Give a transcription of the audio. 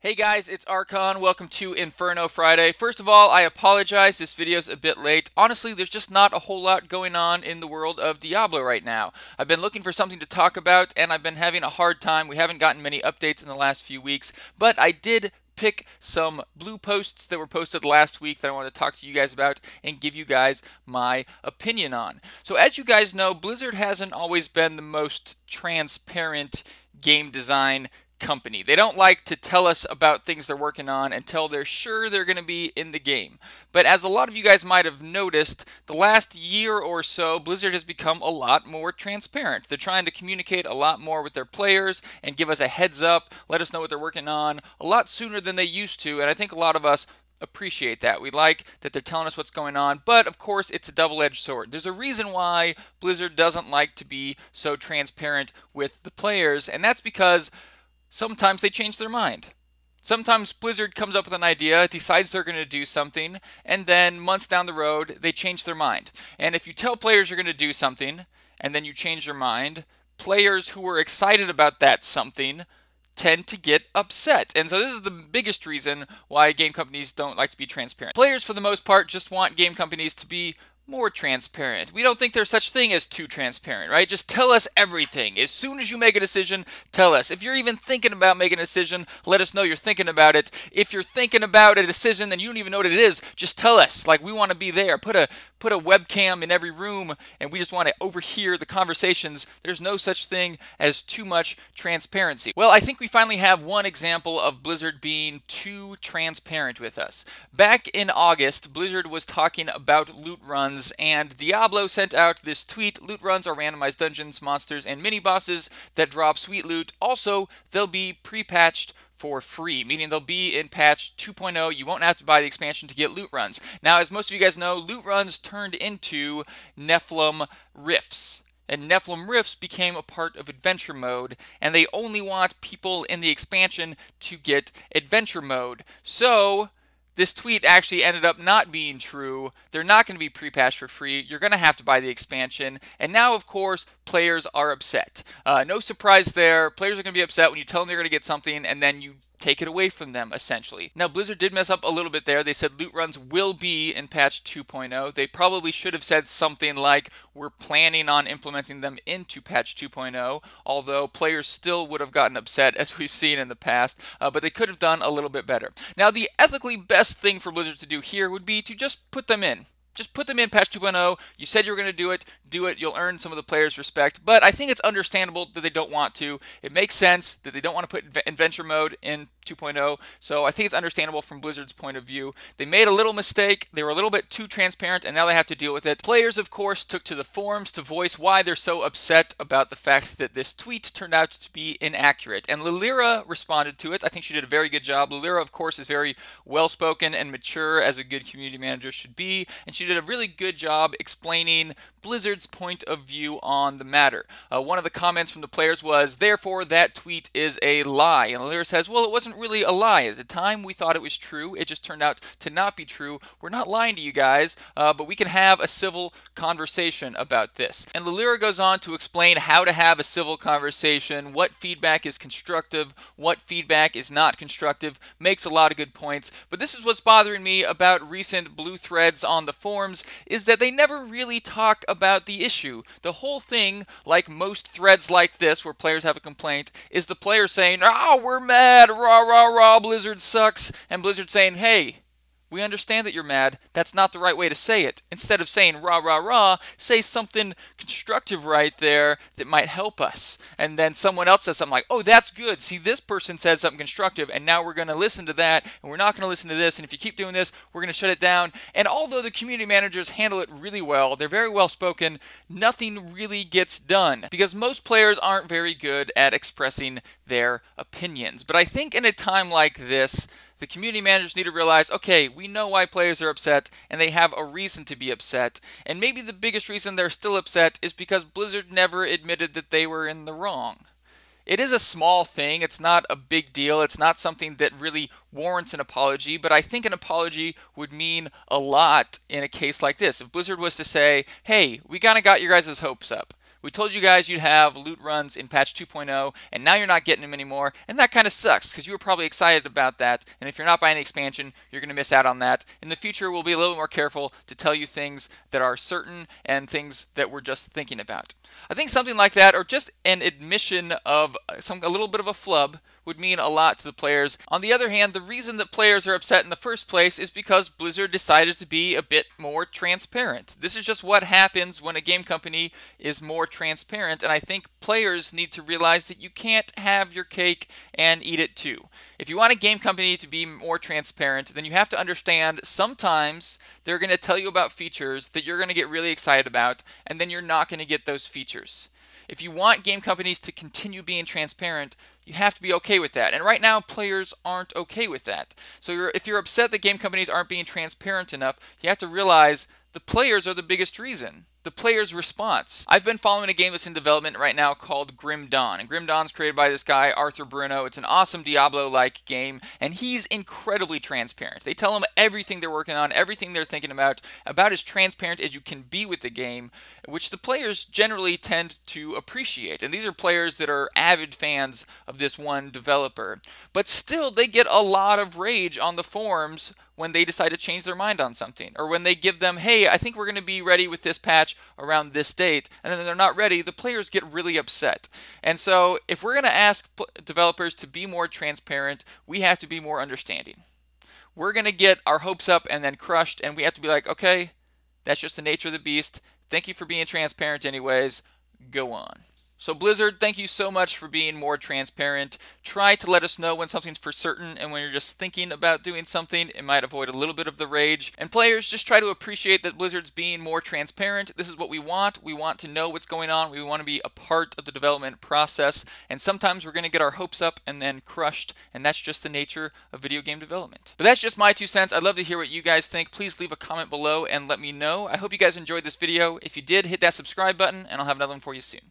Hey guys, it's Archon. Welcome to Inferno Friday. First of all, I apologize. This video's a bit late. Honestly, there's just not a whole lot going on in the world of Diablo right now. I've been looking for something to talk about, and I've been having a hard time. We haven't gotten many updates in the last few weeks, but I did pick some blue posts that were posted last week that I want to talk to you guys about and give you guys my opinion on. So as you guys know, Blizzard hasn't always been the most transparent game design company. They don't like to tell us about things they're working on until they're sure they're going to be in the game. But as a lot of you guys might have noticed, the last year or so, Blizzard has become a lot more transparent. They're trying to communicate a lot more with their players and give us a heads up, let us know what they're working on a lot sooner than they used to, and I think a lot of us appreciate that. We like that they're telling us what's going on, but of course it's a double-edged sword. There's a reason why Blizzard doesn't like to be so transparent with the players, and that's because sometimes they change their mind. Sometimes Blizzard comes up with an idea, decides they're going to do something, and then months down the road, they change their mind. And if you tell players you're going to do something, and then you change your mind, players who are excited about that something tend to get upset. And so this is the biggest reason why game companies don't like to be transparent. Players, for the most part, just want game companies to be more transparent. We don't think there's such thing as too transparent, right? Just tell us everything. As soon as you make a decision, tell us. If you're even thinking about making a decision, let us know you're thinking about it. If you're thinking about a decision and you don't even know what it is, just tell us. Like, we want to be there. Put a webcam in every room and we just want to overhear the conversations. There's no such thing as too much transparency. Well, I think we finally have one example of Blizzard being too transparent with us. Back in August, Blizzard was talking about loot runs, and Diablo sent out this tweet: loot runs are randomized dungeons, monsters, and mini-bosses that drop sweet loot. Also, they'll be pre-patched for free, meaning they'll be in patch 2.0. You won't have to buy the expansion to get loot runs. Now, as most of you guys know, loot runs turned into Nephalem Rifts. And Nephalem Rifts became a part of adventure mode, and they only want people in the expansion to get adventure mode. So this tweet actually ended up not being true. They're not going to be pre-patched for free. You're going to have to buy the expansion. And now, of course, players are upset. No surprise there. Players are going to be upset when you tell them they're going to get something and then you take it away from them, essentially. Now, Blizzard did mess up a little bit there. They said loot runs will be in patch 2.0. They probably should have said something like, we're planning on implementing them into patch 2.0, although players still would have gotten upset, as we've seen in the past, but they could have done a little bit better. Now, the ethically best thing for Blizzard to do here would be to just put them in. Just put them in patch 2.0. You said you were going to do it. Do it. You'll earn some of the players' respect. But I think it's understandable that they don't want to. It makes sense that they don't want to put adventure mode in 2.0. So I think it's understandable from Blizzard's point of view. They made a little mistake. They were a little bit too transparent, and now they have to deal with it. Players, of course, took to the forums to voice why they're so upset about the fact that this tweet turned out to be inaccurate. And Lilira responded to it. I think she did a very good job. Lilira, of course, is very well-spoken and mature, as a good community manager should be. And she did a really good job explaining Blizzard's point of view on the matter. One of the comments from the players was, therefore, that tweet is a lie. And Lilira says, well, it wasn't really a lie. At the time, we thought it was true. It just turned out to not be true. We're not lying to you guys, but we can have a civil conversation about this. And Lilira goes on to explain how to have a civil conversation, what feedback is constructive, what feedback is not constructive, makes a lot of good points. But this is what's bothering me about recent blue threads on the forums, is that they never really talk about the issue. The whole thing, like most threads like this where players have a complaint, is the player saying, oh, we're mad, rah, rah, rah, Blizzard sucks, and Blizzard saying, hey, we understand that you're mad. That's not the right way to say it. Instead of saying rah, rah, rah, say something constructive right there that might help us. And then someone else says something like, oh, that's good. See, this person said something constructive, and now we're going to listen to that, and we're not going to listen to this, and if you keep doing this, we're going to shut it down. And although the community managers handle it really well, they're very well spoken, nothing really gets done, because most players aren't very good at expressing their opinions. But I think in a time like this, the community managers need to realize, okay, we know why players are upset, and they have a reason to be upset. And maybe the biggest reason they're still upset is because Blizzard never admitted that they were in the wrong. It is a small thing. It's not a big deal. It's not something that really warrants an apology, but I think an apology would mean a lot in a case like this. If Blizzard was to say, hey, we kind of got your guys' hopes up. We told you guys you'd have loot runs in patch 2.0, and now you're not getting them anymore, and that kind of sucks because you were probably excited about that, and if you're not buying the expansion, you're going to miss out on that. In the future, we'll be a little more careful to tell you things that are certain and things that we're just thinking about. I think something like that, or just an admission of a little bit of a flub, would mean a lot to the players. On the other hand, the reason that players are upset in the first place is because Blizzard decided to be a bit more transparent. This is just what happens when a game company is more transparent, and I think players need to realize that you can't have your cake and eat it too. If you want a game company to be more transparent, then you have to understand sometimes they're going to tell you about features that you're going to get really excited about, and then you're not going to get those features. If you want game companies to continue being transparent, you have to be okay with that. And right now, players aren't okay with that. So if you're upset that game companies aren't being transparent enough, you have to realize the players are the biggest reason. The player's response. I've been following a game that's in development right now called Grim Dawn. And Grim Dawn's created by this guy, Arthur Bruno. It's an awesome Diablo-like game, and he's incredibly transparent. They tell him everything they're working on, everything they're thinking about as transparent as you can be with the game, which the players generally tend to appreciate. And these are players that are avid fans of this one developer. But still, they get a lot of rage on the forums when they decide to change their mind on something, or when they give them, hey, I think we're going to be ready with this patch around this date, and then they're not ready, the players get really upset. And so if we're going to ask developers to be more transparent, we have to be more understanding. We're going to get our hopes up and then crushed, and we have to be like, okay, that's just the nature of the beast. Thank you for being transparent anyways. Go on. So Blizzard, thank you so much for being more transparent. Try to let us know when something's for certain, and when you're just thinking about doing something, it might avoid a little bit of the rage. And players, just try to appreciate that Blizzard's being more transparent. This is what we want. We want to know what's going on. We want to be a part of the development process. And sometimes we're going to get our hopes up and then crushed, and that's just the nature of video game development. But that's just my 2 cents. I'd love to hear what you guys think. Please leave a comment below and let me know. I hope you guys enjoyed this video. If you did, hit that subscribe button, and I'll have another one for you soon.